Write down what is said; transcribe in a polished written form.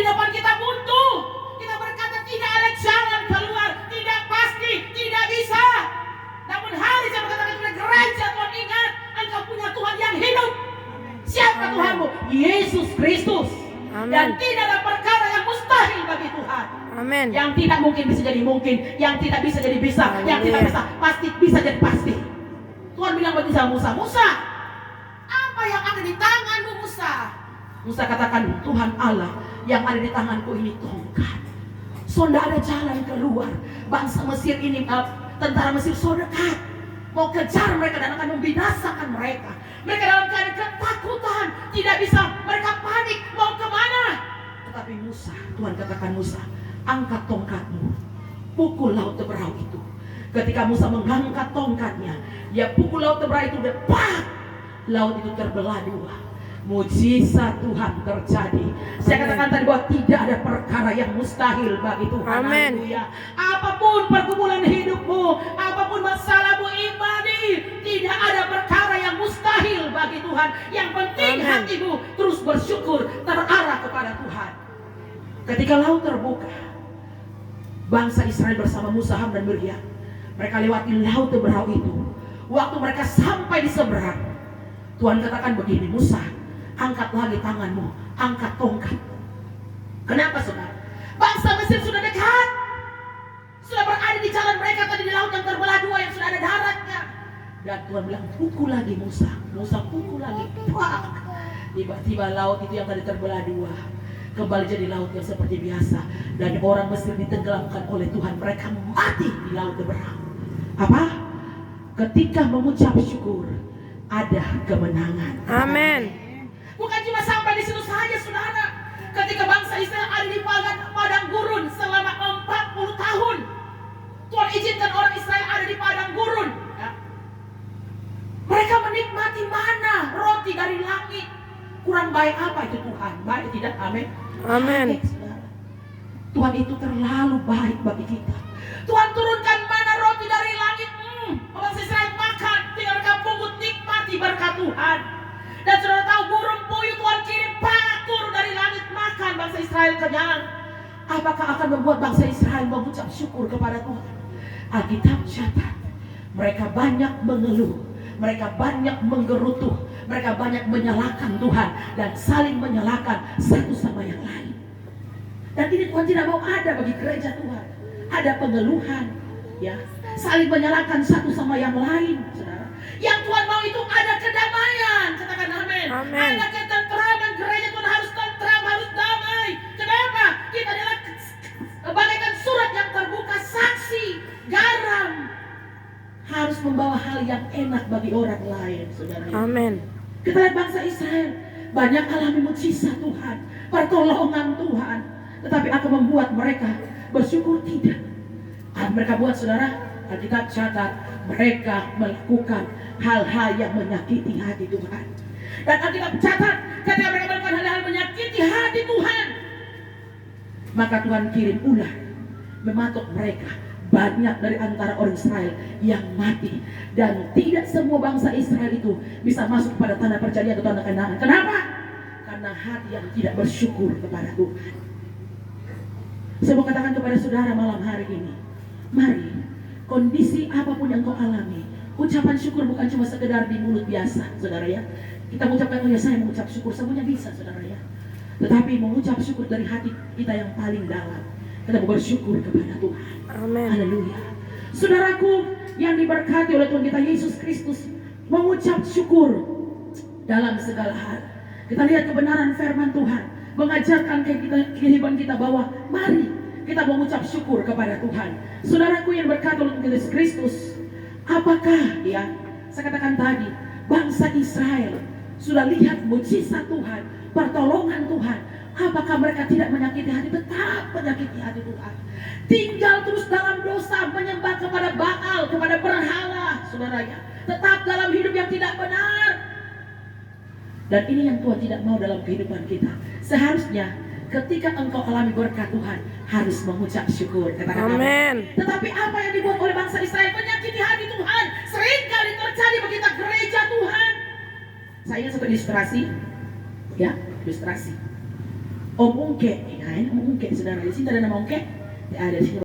di depan kita buntu. Kita berkata tidak ada jalan keluar, tidak pasti, tidak bisa. Namun hari saya berkatakan kepada gereja, Tuhan ingat, Engkau punya Tuhan yang hidup. Siapa Tuhanmu? Yesus Kristus. Dan tidak ada perkara yang mustahil bagi Tuhan. Amin. Yang tidak mungkin bisa jadi mungkin, yang tidak bisa jadi bisa, yang tidak bisa pasti bisa jadi pasti. Tuhan bilang bagi Musa, Musa, apa yang ada di tanganmu Musa? Musa katakan, Tuhan Allah, yang ada di tanganku ini tongkat. So tidak ada jalan keluar. Bangsa Mesir ini, tentara Mesir so dekat, mau kejar mereka dan akan membinasakan mereka. Mereka dalam keadaan ketakutan, tidak bisa, mereka panik, mau kemana? Tetapi Musa, Tuhan katakan Musa, angkat tongkatmu, pukul laut Teberau itu. Ketika Musa mengangkat tongkatnya, dia pukul laut Teberau itu, depak, laut itu terbelah dua. Mujizat Tuhan terjadi. Saya katakan tadi bahwa tidak ada perkara yang mustahil bagi Tuhan. Haleluya. Apapun pergumulan hidupmu, apapun masalahmu ibadi, tidak ada perkara yang mustahil bagi Tuhan. Yang penting hatimu terus bersyukur, terarah kepada Tuhan. Ketika laut terbuka, bangsa Israel bersama Musa, Harun dan Miriam, mereka lewati laut Teberau itu. Waktu mereka sampai di seberang, Tuhan katakan begini, Musa, angkat lagi tanganmu, angkat tongkat. Kenapa saudara? Bangsa Mesir sudah dekat, sudah berada di jalan mereka tadi di laut yang terbelah dua, yang sudah ada daratnya. Dan Tuhan bilang, pukul lagi Musa. Musa pukul lagi, pak. Tiba-tiba laut itu yang tadi terbelah dua kembali jadi laut yang seperti biasa. Dan orang Mesir ditenggelamkan oleh Tuhan. Mereka mati di laut Teberau. Apa? Ketika mengucap syukur, ada kemenangan. Amin. Bukan cuma sampai di situ saja saudara. Ketika bangsa Israel ada di padang gurun selama 40 tahun, Tuhan izinkan orang Israel ada di padang gurun. Mereka menikmati mana roti dari langit. Kurang baik apa itu Tuhan? Baik tidak? Amin. Amin. Tuhan itu terlalu baik bagi kita. Tuhan turunkan mana roti dari langit. Bangsa Israel makan, tinggal mereka pungut, nikmati berkat Tuhan. Dan saudara tahu burung puyuh Tuhan kirim patur dari langit, makan bangsa Israel kenyang. Apakah akan membuat bangsa Israel mengucap syukur kepada Tuhan? Alkitab catat, mereka banyak mengeluh, mereka banyak menggerutu, mereka banyak menyalahkan Tuhan dan saling menyalahkan satu sama yang lain. Dan ini Tuhan tidak mau ada bagi gereja Tuhan. Ada pengeluhan, ya, saling menyalahkan satu sama yang lain, saudara. Yang Tuhan mau itu ada kedamaian. Katakan amin. Ada ketentraman. Gereja Tuhan harus tentram, harus damai. Kenapa? Kita adalah bagaikan surat yang terbuka, saksi, garam. Harus membawa hal yang enak bagi orang lain, saudara. Amin. Kita lihat bangsa Israel banyak alami mujizat Tuhan, pertolongan Tuhan, tetapi akan membuat mereka bersyukur tidak. Mereka buat saudara, Alkitab catat, mereka melakukan hal-hal yang menyakiti hati Tuhan. Dan Alkitab catat, ketika mereka melakukan hal-hal menyakiti hati Tuhan, maka Tuhan kirim ular mematuk mereka. Banyak dari antara orang Israel yang mati. Dan tidak semua bangsa Israel itu bisa masuk kepada tanah perjanjian atau tanah Kanaan. Kenapa? Karena hati yang tidak bersyukur kepada Tuhan. Saya mau katakan kepada saudara malam hari ini, mari, kondisi apapun yang kau alami, ucapan syukur bukan cuma sekedar di mulut biasa, saudara ya. Kita mengucapkan, oh ya saya mengucap syukur, semuanya bisa, saudara ya. Tetapi mengucap syukur dari hati kita yang paling dalam. Kita bersyukur kepada Tuhan. Amin. Haleluya. Saudaraku yang diberkati oleh Tuhan kita Yesus Kristus, mengucap syukur dalam segala hal. Kita lihat kebenaran firman Tuhan mengajarkan kehidupan kita bahwa mari kita mengucap syukur kepada Tuhan. Saudaraku yang berkati oleh Yesus Kristus, apakah ya, saya katakan tadi, bangsa Israel sudah lihat mujizat Tuhan, pertolongan Tuhan. Apakah mereka tidak menyakiti hati? Tetap menyakiti hati Tuhan. Tinggal terus dalam dosa, menyembah kepada Baal, kepada berhala, saudaranya. Tetap dalam hidup yang tidak benar. Dan ini yang Tuhan tidak mau dalam kehidupan kita. Seharusnya ketika engkau alami berkat Tuhan, harus mengucap syukur. Katakan amin. Tetapi apa yang dibuat oleh bangsa Israel? Menyakiti hati Tuhan. Seringkali terjadi bagi kita gereja Tuhan. Saya ingat satu ilustrasi. Ya, ilustrasi. Om Ungke. Nah, ini Om Ungke, saudara. Di sini ada nama Ungke? Ya, ada di sini.